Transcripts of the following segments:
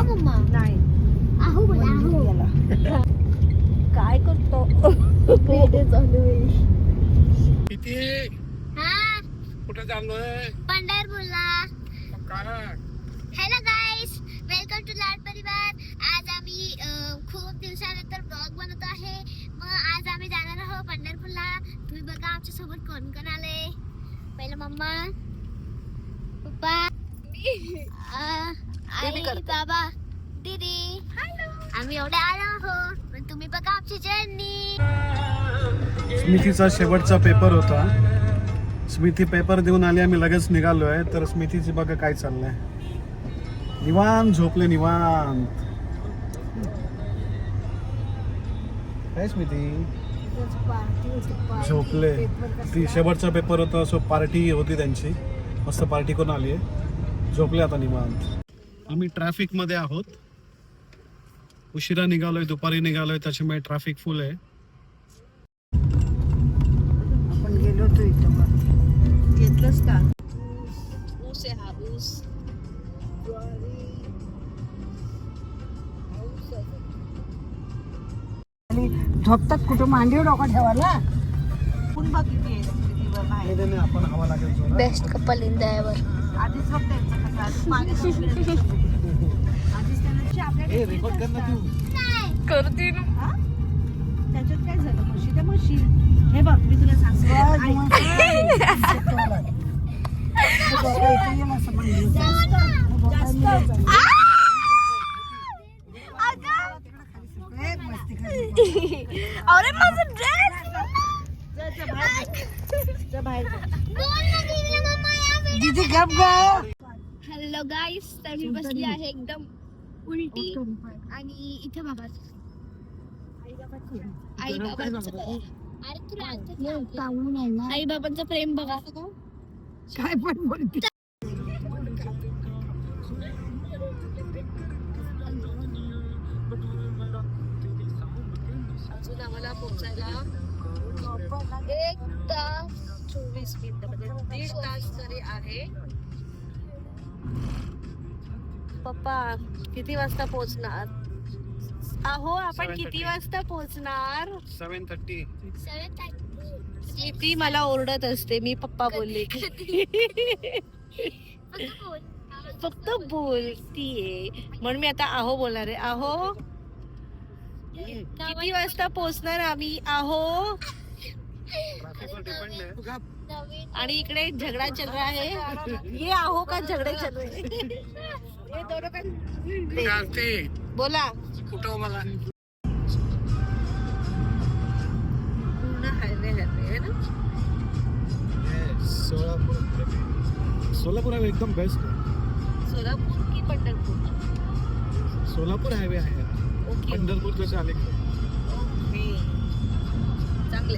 Mamma नाही आहू बोला आहू काय करतो किती हा कुठे चाललोय पंढरपूरला. काय हॅलो गाईस, वेलकम टू लाड परिवार. आज आम्ही खूप दिवसानंतर ब्लॉग बनवत आहे. मग आज आम्ही जाणार आहोत पंढरपूरला. तुम्ही बघा आमच्या सोबत कोण कोण आले. पहिलं मम्मा, पप्पा, आई, बाबा, दीदी. आम्ही एवढे आलो आहोत. पण तुम्ही बघा आमची जर्नी. स्मितीचा शेवटचा पेपर होता. स्मिती पेपर देऊन आली, आम्ही लगेच निघालोय. तर स्मितीची बघा काय चाललंय. निवांत झोपले, निवांत. काय स्मिती झोपले. ती शेवटचा पेपर होता, सो पार्टी होती त्यांची. मस्त पार्टी करून आली आहे. झोपले आता निवांत. आम्ही ट्रॅफिक मध्ये आहोत. उशिरा निघालोय, दुपारी निघालोय, त्याच्यामुळे ट्रॅफिक फुल आहे. आपण गेलो तो इथं घेतलंस का ऊस आहे हा ऊस झोपतात कुठं मांडीवर डोका ठेवायला. पण बघ किती आहे आपण हवा लागेल. Best couple in the ever. आधीच बघ त्यांचं कसं आधीच मागे आधीच त्यांना आपल्याकडे रेकॉर्ड कर ना तू. करते ना. त्याच्यात काय झालं म्हशी त्या म्हशी हे बघ मी तुला सांगते अरे माझा ड्रेस. दीदी गप ग. हॅलो गाईस, तर मी बसली आहे एकदम उलटी. आणि इथे बाबा आई बाबांचं आई बाबांचं प्रेम बघा. काय पण बोलते. अजून आम्हाला पोहोचायला 1 तास 24 मिनिटं म्हणजे 1.5 तास तरी आहे. पप्पा किती वाजता पोहोचणार? अहो आपण 7:30. किती वाजता पोहोचणार? 7:30. ती मला ओरडत असते, मी पप्पा बोलले फक्त बोलतीये म्हणून मी आता आहो बोलणार आहे. आहो किती वाजता पोहोचणार आम्ही? आहो. आणि इकडे झगडा चल रहा है. ये आहो का झगडे चल रहे ये दोनों का. बोला कुठं मला पूर्ण हायवे है ना. सोलापूर हायवे एकदम बेस्ट आहे. सोलापूर की पंढरपूर? सोलापूर हायवे आहे. ओके पंढरपूर कसं आले. ओके चांगले.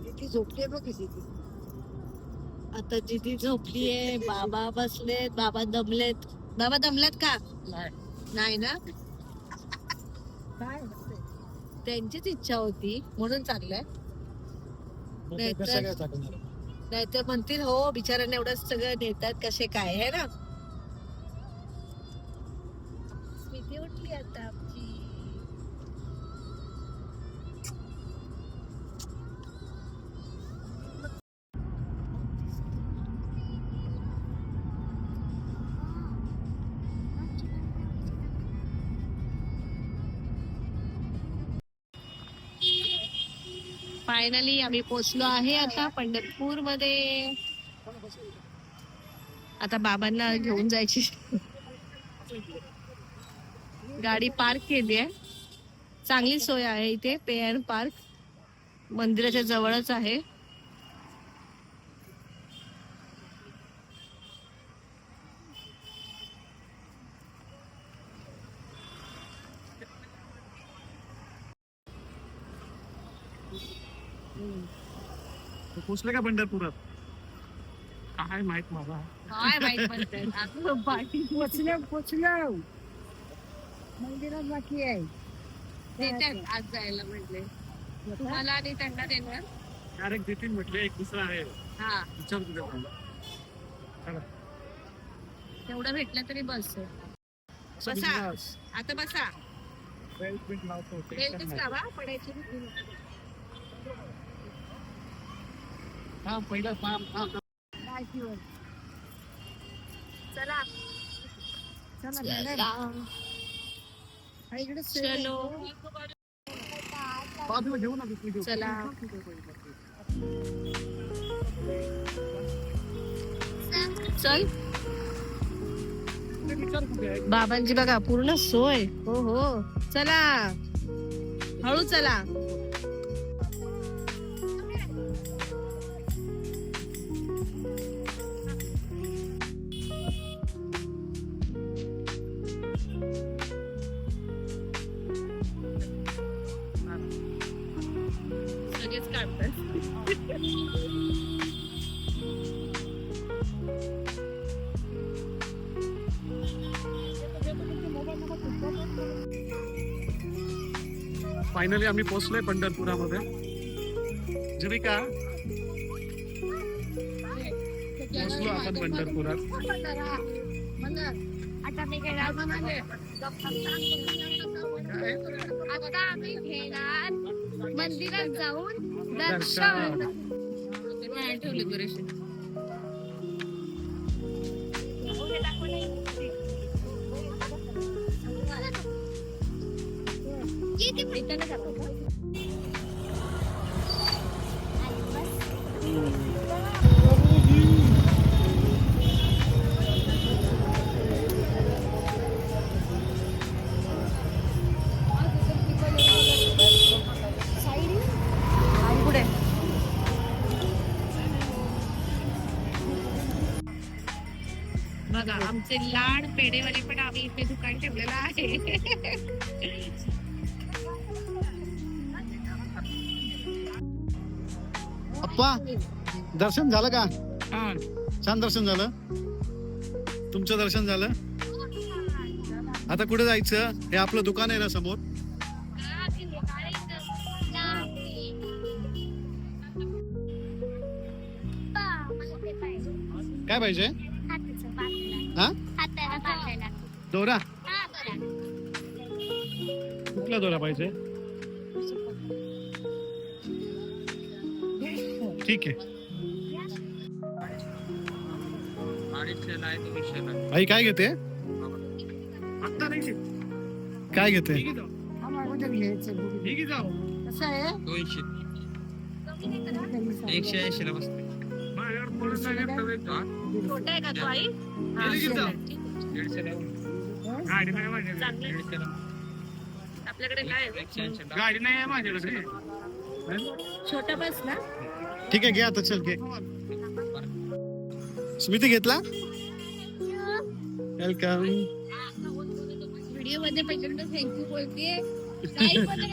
किती झोपली बघ किती. आता जिथे झोपलीये, बाबा बसलेत, बाबा दमलेत. बाबा दमलेत का? नाही ना. काय त्यांचीच इच्छा होती म्हणून चाललंय. नाहीतर म्हणतील हो बिचाऱ्यांना एवढं सगळं नेतात कसे काय है ना. स्मिती उठली आता आमची. फायनली आम्ही पोहोचलो आहे आता पंढरपूर मध्ये. आता बाबांना घेऊन जायची गाडी पार्क केली आहे. चांगली सोय आहे इथे. पे अँड पार्क मंदिराच्या जवळच आहे. पोचले का पंढरपुरात? काय माहित मला. काय माहित म्हणतात. पोचलो मंदिरात बाकी आहे. देतात आज जायला म्हटले. तुम्हाला आणि त्यांना देणार. डायरेक्ट देतील म्हटले. एक दुसरा आहे. हा विचार तुझ्या. तेवढं भेटलं तरी बस. असं बसा. बिंदास. आता बसा. बेल्ट बिल्ट लावतो, टेन्शन बेल्टच नाही. लावा, पडायची भीती नको. थांब, पहिलं थांब. चला चलो बाजूला घेऊ ना दुसरी घेऊ. चला. चल विचार कुठे आहे? बाबांची बघा पूर्ण सोय. हो हो चला हळू चला. सगळेच काढतात. फायनली आम्ही पोहोचलोय पंढरपुरामध्ये. जीविका, पोहोचलो आपण पंढरपुरात. आता मी घेणार आता आम्ही घेणार मंदिरात जाऊन दर्शन. ठेवले बरेचसे. पुढे बघा आमचे लाड पेढेवाले पण आम्ही इथे दुकान ठेवलेलं आहे. अप्पा, दर्शन झालं का? छान दर्शन झालं. तुमचं दर्शन झालं. आता कुठे जायचं? हे आपलं दुकान आहे ना समोर. काय पाहिजे? हा, दोरा. कुठला दोरा पाहिजे? ठीक आहे. आई काय घेते? काय घेते? छोटा आहे का तो आई? आपल्याकडे काय आहे? गाडी नाही आहे माझ्याकडे. छोटा बस ना. ठीक आहे, घे आता. चल घे. स्मिती घेतला. वेलकम. व्हिडिओ मध्ये पहिल्यांदा थँक्यू बोलते.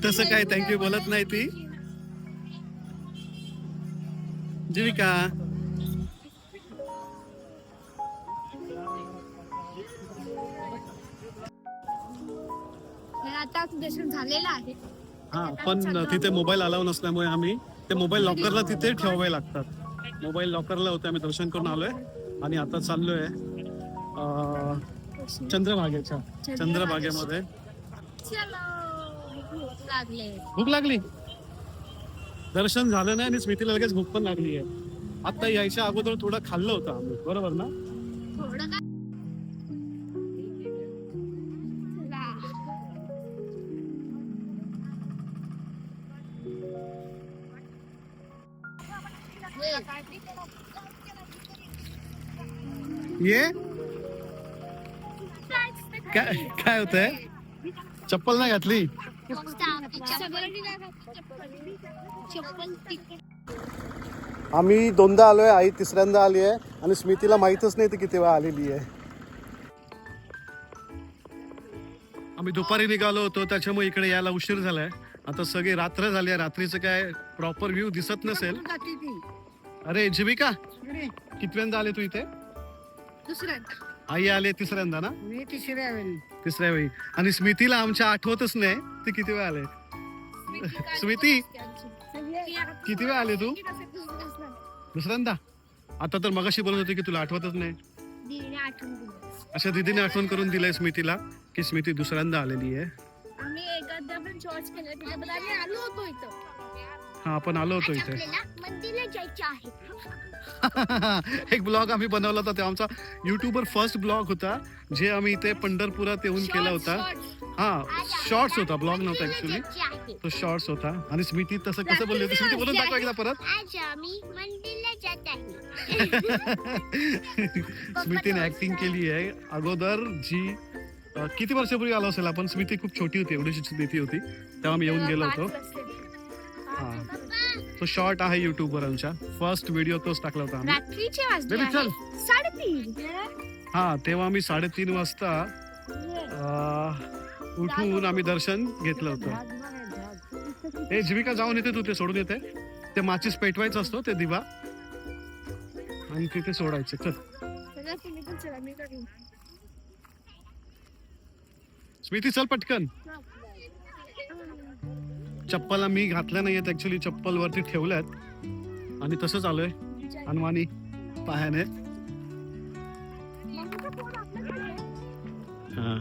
तसं काय थँक्यू बोलत नाही ती. जीविका, आता दर्शन झालेलं आहे. हा, पण तिथे मोबाईल अलाव नसल्यामुळे आम्ही ते मोबाईल लॉकरला तिथे ठेवावे लागतात. मोबाईल लॉकरला होते. आम्ही दर्शन करून आलोय आणि आता चाललोय चंद्रभागेमध्ये. लागले भूक लागली. दर्शन झालं नाही आणि स्मितीला लगेच भूक पण लागली आहे. आता यायच्या अगोदर थोडं खाल्लं होतं आम्ही, बरोबर ना? थोडं काय ये काय होतंय? चप्पल नाही घातली. आम्ही दोनदा आलोय, आई तिसऱ्यांदा आली आहे आणि स्मितीला माहितच नाही ती किती वेळा आलेली आहे. आम्ही दुपारी निघालो होतो त्याच्यामुळे इकडे यायला उशीर झालाय. आता सगळी रात्र झाली आहे. रात्रीचं काय प्रॉपर व्ह्यू दिसत नसेल. अरे जीविका, कितव्यांदा आले तू इथे? दुसऱ्यांदा. आई आले तिसऱ्यांदा ना? तिसऱ्या वेळी. आणि स्मितीला आमच्या आठवतच नाही ती किती वेळा आले. स्मिती, किती वेळा आले तू? दुसऱ्यांदा. आता तर मगाशी बोलत होती की तुला आठवतच नाही. दीदीने आठवण दिली. अशा दीदीने आठवण करून दिलंय स्मितीला. की स्मिती दुसऱ्यांदा आलेली आहे. आम्ही एखादा पण शॉर्ट्स केले त्याच्याबद्दल आम्ही आलो होतो इथं. हा आपण आलो होतो आज इथे. आपल्याला मंदिरला जायचं आहे. एक ब्लॉग आम्ही बनवला होता, तेव्हा आमचा युट्यूबर फर्स्ट ब्लॉग होता, जे आम्ही इथे पंढरपुरात येऊन केला होता. हा शॉर्ट्स होता, ब्लॉग नव्हता ऍक्च्युली, तो शॉर्ट्स होता. आणि स्मिती तसं कसं बोलली होती? स्मिती बोलून दाखवा एकदा परत. आज आम्ही मंदिरला जात आहे. स्मितीने ऍक्टिंग केली आहे अगोदर, जी किती वर्षापूर्वी आलो असेल आपण. स्मिती खूप छोटी होती, एवढीशी स्मिती होती तेव्हा मी येऊन गेलो होतो. हा तो शॉर्ट आहे युट्यूबवर आमच्या. फर्स्ट व्हिडिओ तोच टाकला होता आम्ही. रात्रीचे वाजले बेबी चल. 3:30. हा तेव्हा आम्ही 3:30 वाजता उठून आम्ही दर्शन घेतलं होतं. हे जीविका जाऊन येते, तू ते सोडून येते. ते माचीस पेटवायचं असतो, ते दिवा आणि तिथे सोडायचे. चल तुम्ही पण चला, मी करीन. स्मिती चल पटकन. चप्पल मी घातल्या नाहीयेत ऍक्च्युली, चप्पल वरती ठेवल्यात आणि तसंच आलोय अनवाणी पायाने. हा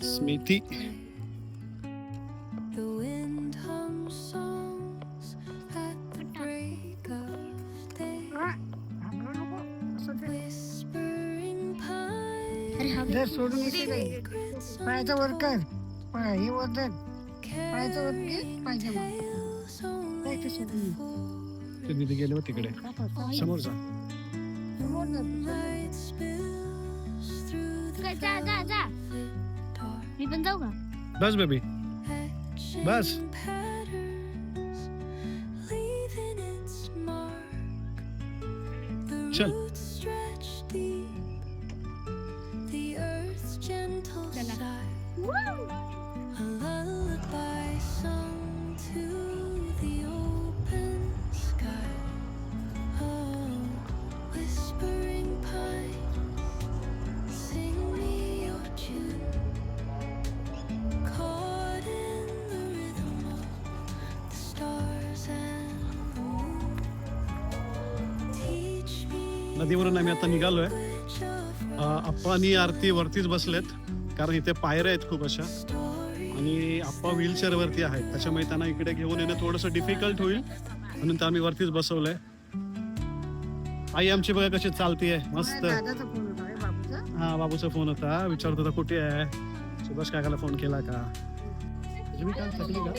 स्मिती जर सोडून येते नाही. पायाचं वर कर, पाय हे वर धर, पायाचं वर घे, पाहिजे मग काय ते सोडून ये. ते तिथे गेले तिकडे समोर जा. समोर धर. जा जा जा. मी पण जाऊ का? बस बेबी बस. चल नदीवरून आम्ही आता निघालोय. आप्पा आणि आरती वरतीच बसलेत, कारण इथे पायऱ्या आहेत खूप अशा, आणि आप्पा व्हीलचेअर वरती आहेत, त्याच्यामुळे त्यांना इकडे घेऊन येणं थोडंसं डिफिकल्ट होईल, म्हणून तर आम्ही वरतीच बसवलंय. आई आमची बघा कशी चालतीये मस्त. दादाचा फोन होता रे बाबूचा. हा बाबूचा फोन होता, विचारत होता कुठे आहे, सुभाष काकाला फोन केला का. थकली का?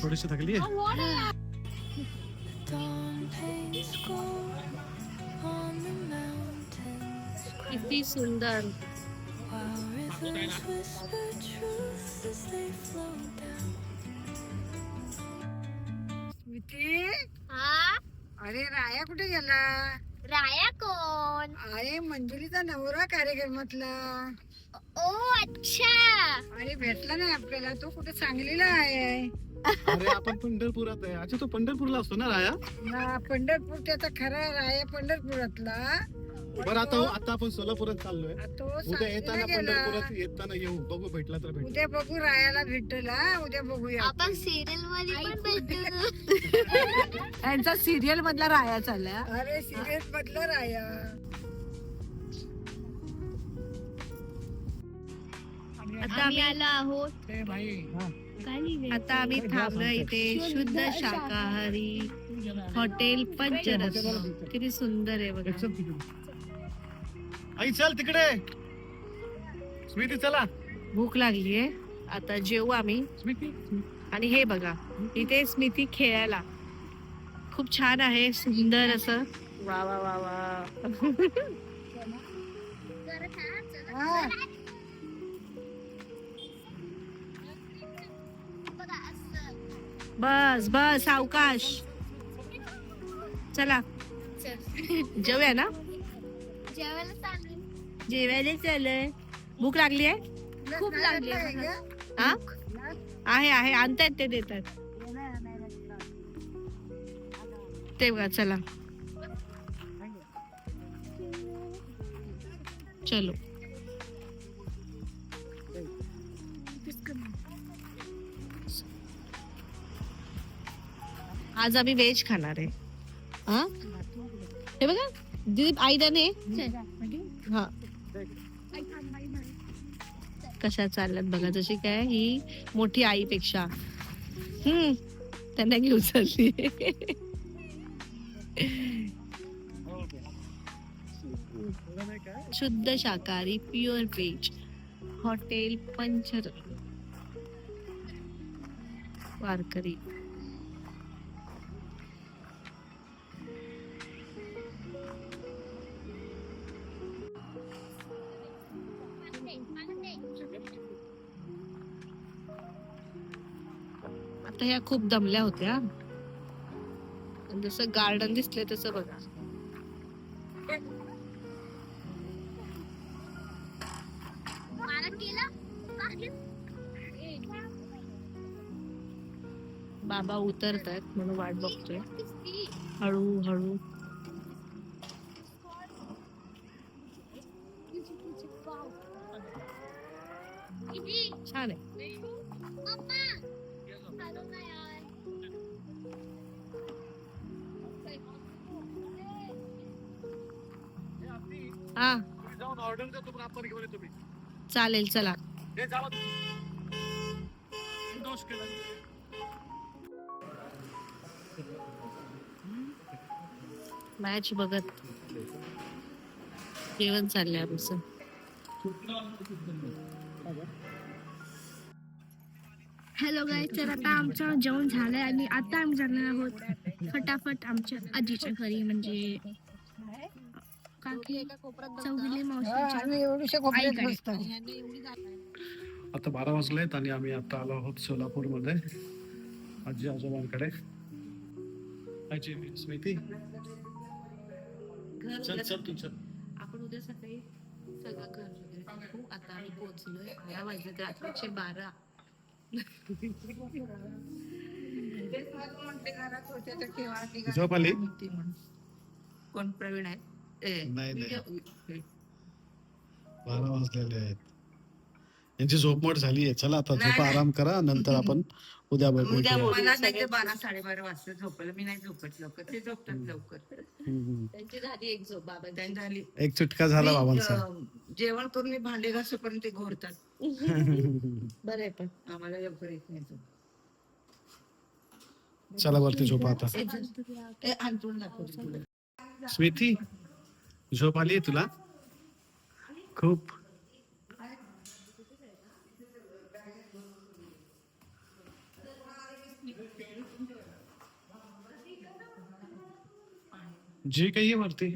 थोडीशी थकली आहे. किती सुंदर. स्मिती, हा अरे राया कुठे गेला? राया कोण? अरे मंजुरीचा नवरा कार्यक्रमातला. ओ अच्छा. अरे भेटला नाही आपल्याला, तो कुठे सांगलीला आहे. अरे आपण पंढरपुरात आहे. अच्छा तो पंढरपूरला असतो ना राया. ना पंढरपूर त्याचा खरा राया पंढरपुरातला. बरं आता आपण सोलापुरात चाललोय. तो उद्या येताना सांगलीला गेला. पंढरपुरात येताना येऊ, बघू भेटला तर भेटू. उद्या बघू रायाला भेटला. उद्या बघूया. आपण सिरियल मध्ये पण भेटतो. त्यांचा सिरियल मधला राया चाललाय. अरे सिरियस मधला राया. आता आम्ही आलो आहोत. काय लिहिलंय? आता आम्ही थांबलोय इथे शुद्ध शाकाहारी हॉटेल पंचरत्न. किती सुंदर आहे बघा. आई चल तिकडे. स्मिती चला. भूक लागलीये, आता जेवू आम्ही. स्मिती आणि हे बघा इथे स्मिती खेळायला खूप छान आहे, सुंदर असं. वा वा वा वा. हा. बघा असं. बस बस सावकाश. चला जेवूया ना. जेवायला चालली. जेवायला चालय. भूक लागली आहे. खूप लागली आहे का? हा आहे आहे, आणतायत ते देतात ते बघा. चला चलो. आज आम्ही व्हेज खाणार आहे. हा हे बघा दीदी आई त्याने हा कशा चालल्यात बघा, जशी काय ही मोठी आईपेक्षा त्यांना घेऊन चालली. शुद्ध शाकाहारी प्युअर व्हेज हॉटेल पंचर वारकरी. आता ह्या खूप दमल्या होत्या, जसं गार्डन दिसले तसं बघा. बाबा उतरतात म्हणून वाट बघतोय हळू हळू. छान आहे. हा जाऊन ऑर्डर देतो पण आपण घेऊन येतो मी. चालेल चला. हे जावा दोष केला. मॅच बघत जेवण चाललंय आमचं. हॅलो गाईज, तर आता आमचं जेवण झालंय आणि आता आम्ही जाणार आहोत फटाफट आमच्या आजीच्या घरी, म्हणजे काकी चौगुले मावशीच्या आणि एवढीशा कोपऱ्यात आईकडे. बसतात. आता 12 वाजलेत आणि आम्ही आता आलो आहोत सोलापूरमध्ये आजी आजोबांकडे. आजी स्मिती चल चल तू चल. आपण उद्या सकाळी सगळं घर वगैरे टाकू. आता आम्ही पोहोचलोय. 11 वाजले रात्रीचे 12. झोप आली? कोण प्रवीण आहे? नाही नाही 12 वाजलेले आहेत. यांची झोपमोड झालीये. चला आता झोपा, आराम करा, नंतर आपण उद्या बघू. मला नाही तर 12-12:30 वाजता झोपलं. मी नाही झोपत लवकर, ते झोपतात लवकर. त्यांची झाली एक झोप बाबा. त्यांनी झाली. एक चुटका झाला बाबांचा. जेवण करून मी भांडे घासूपर्यंत ते घोरतात. बरं आहे पण आम्हाला लवकर येत नाही झोप. चला वरती झोपा आता. ते अंथरूण दाखवते तुला. स्मिती झोप आली तुला खूप? जे काही आहे वरती.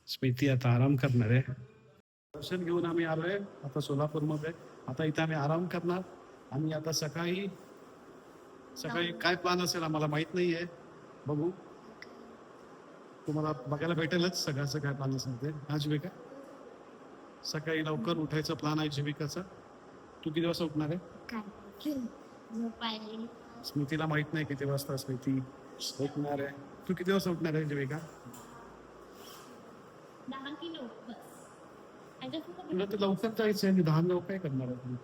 स्मिती आता आराम करणार आहे. दर्शन घेऊन आम्ही आलोय आता सोलापूरमध्ये. आता इथे आम्ही आराम करणार आणि आता सकाळी काय प्लॅन असेल आम्हाला माहित नाहीये. बघू, तुम्हाला बघायला भेटेलच सगळ्याचं काय प्लॅन असेल ते. हा जीविका, सकाळी लवकर उठायचा प्लॅन आहे जीविकाचा. तू किती वाजता उठणार आहे? स्मितीला माहित नाही किती वाजता स्मिती उठणार आहे. तू किती वाजता उठणार आहे जीविका? तुला तर लवकर जायचं आहे. 10 काय करणार आहे?